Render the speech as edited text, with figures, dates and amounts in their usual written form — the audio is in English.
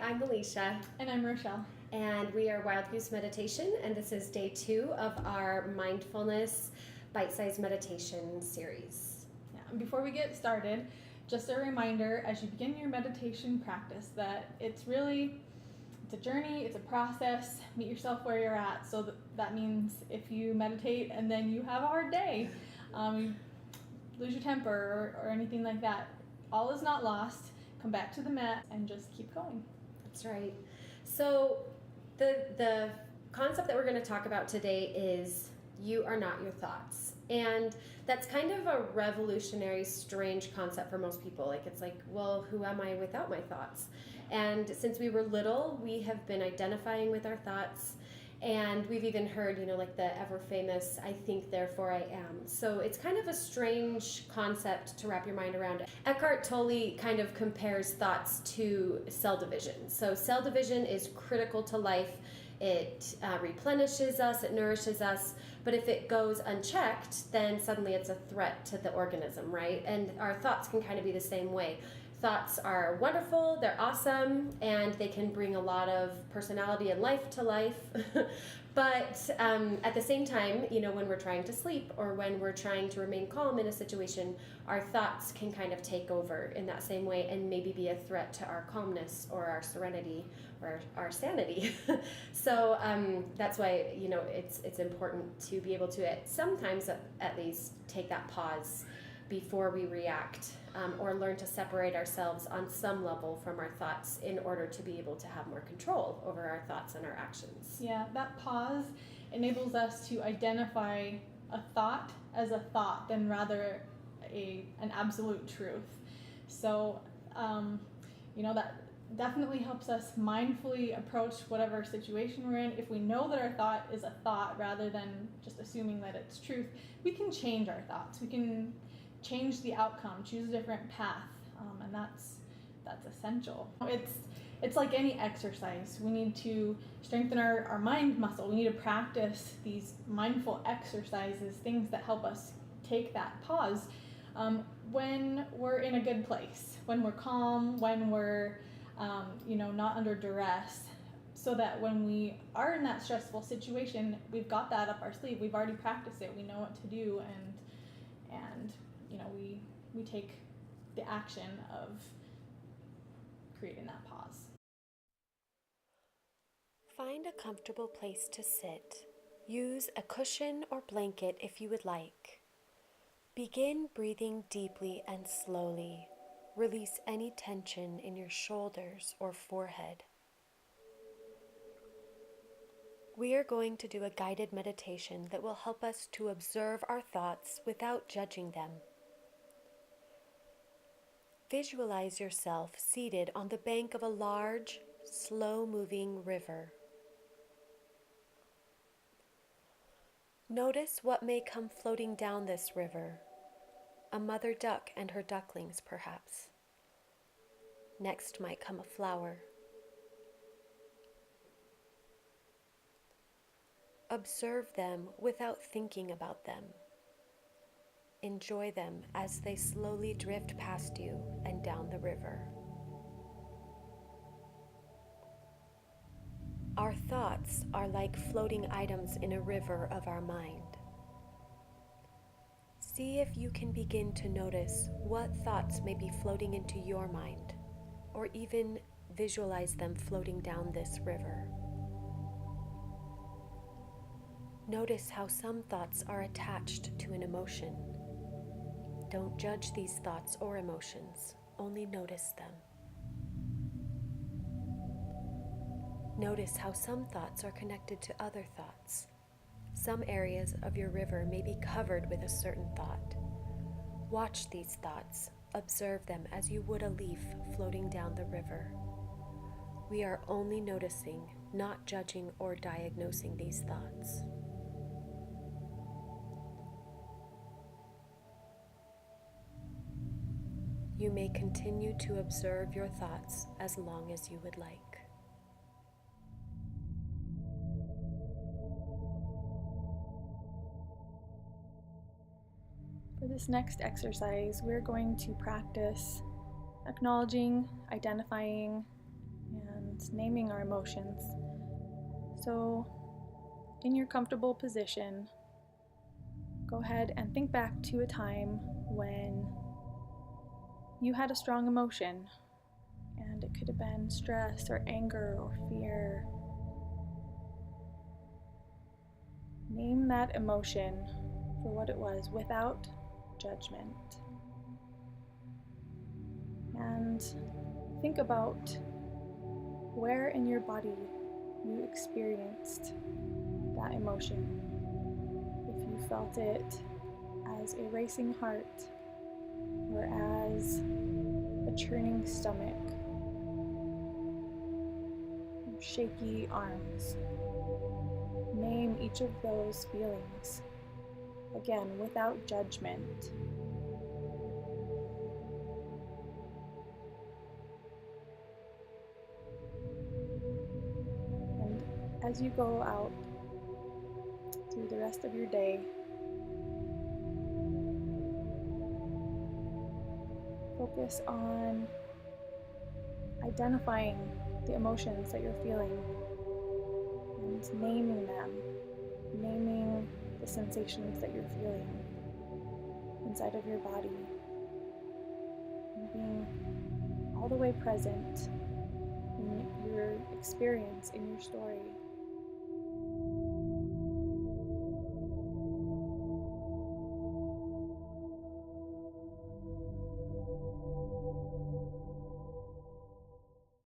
I'm Alicia. And I'm Rochelle. And we are Wild Goose Meditation, and this is day 2 of our Mindfulness Bite-Sized Meditation series. Yeah, and before we get started, just a reminder as you begin your meditation practice that it's a journey, it's a process. Meet yourself where you're at. So that means if you meditate and then you have a hard day, you lose your temper or anything like that, all is not lost. Come back to the mat and just keep going. That's right. So the concept that we're going to talk about today is you are not your thoughts. And that's kind of a revolutionary, strange concept for most people. It's like, well, who am I without my thoughts? And since we were little, we have been identifying with our thoughts. And we've even heard, the ever famous, I think, therefore I am. So it's kind of a strange concept to wrap your mind around. Eckhart Tolle kind of compares thoughts to cell division. So cell division is critical to life. It replenishes us, it nourishes us, but if it goes unchecked, then suddenly it's a threat to the organism, right? And our thoughts can kind of be the same way. Thoughts are wonderful, they're awesome, and they can bring a lot of personality and life to life. But at the same time, when we're trying to sleep or when we're trying to remain calm in a situation, our thoughts can kind of take over in that same way and maybe be a threat to our calmness or our serenity or our sanity. So that's why, it's important to be able to sometimes at least take that pause before we react, or learn to separate ourselves on some level from our thoughts in order to be able to have more control over our thoughts and our actions. Yeah, that pause enables us to identify a thought as a thought than rather an absolute truth. So, that definitely helps us mindfully approach whatever situation we're in. If we know that our thought is a thought rather than just assuming that it's truth, we can change our thoughts. We can change the outcome, choose a different path, and that's essential. It's like any exercise. We need to strengthen our mind muscle. We need to practice these mindful exercises, things that help us take that pause when we're in a good place, when we're calm, when we're not under duress, so that when we are in that stressful situation, we've got that up our sleeve. We've already practiced it. We know what to do, and we take the action of creating that pause. Find a comfortable place to sit. Use a cushion or blanket if you would like. Begin breathing deeply and slowly. Release any tension in your shoulders or forehead. We are going to do a guided meditation that will help us to observe our thoughts without judging them. Visualize yourself seated on the bank of a large, slow-moving river. Notice what may come floating down this river. A mother duck and her ducklings, perhaps. Next might come a flower. Observe them without thinking about them. Enjoy them as they slowly drift past you and down the river. Our thoughts are like floating items in a river of our mind. See if you can begin to notice what thoughts may be floating into your mind, or even visualize them floating down this river. Notice how some thoughts are attached to an emotion. Don't judge these thoughts or emotions, only notice them. Notice how some thoughts are connected to other thoughts. Some areas of your river may be covered with a certain thought. Watch these thoughts, observe them as you would a leaf floating down the river. We are only noticing, not judging or diagnosing these thoughts. You may continue to observe your thoughts as long as you would like. For this next exercise, we're going to practice acknowledging, identifying, and naming our emotions. So, in your comfortable position, go ahead and think back to a time when you had a strong emotion, and it could have been stress or anger or fear. Name that emotion for what it was without judgment. And think about where in your body you experienced that emotion. If you felt it as a racing heart or as a churning stomach, shaky arms. Name each of those feelings, again, without judgment. And as you go out through the rest of your day, focus on identifying the emotions that you're feeling and naming them, naming the sensations that you're feeling inside of your body, and being all the way present in your experience, in your story.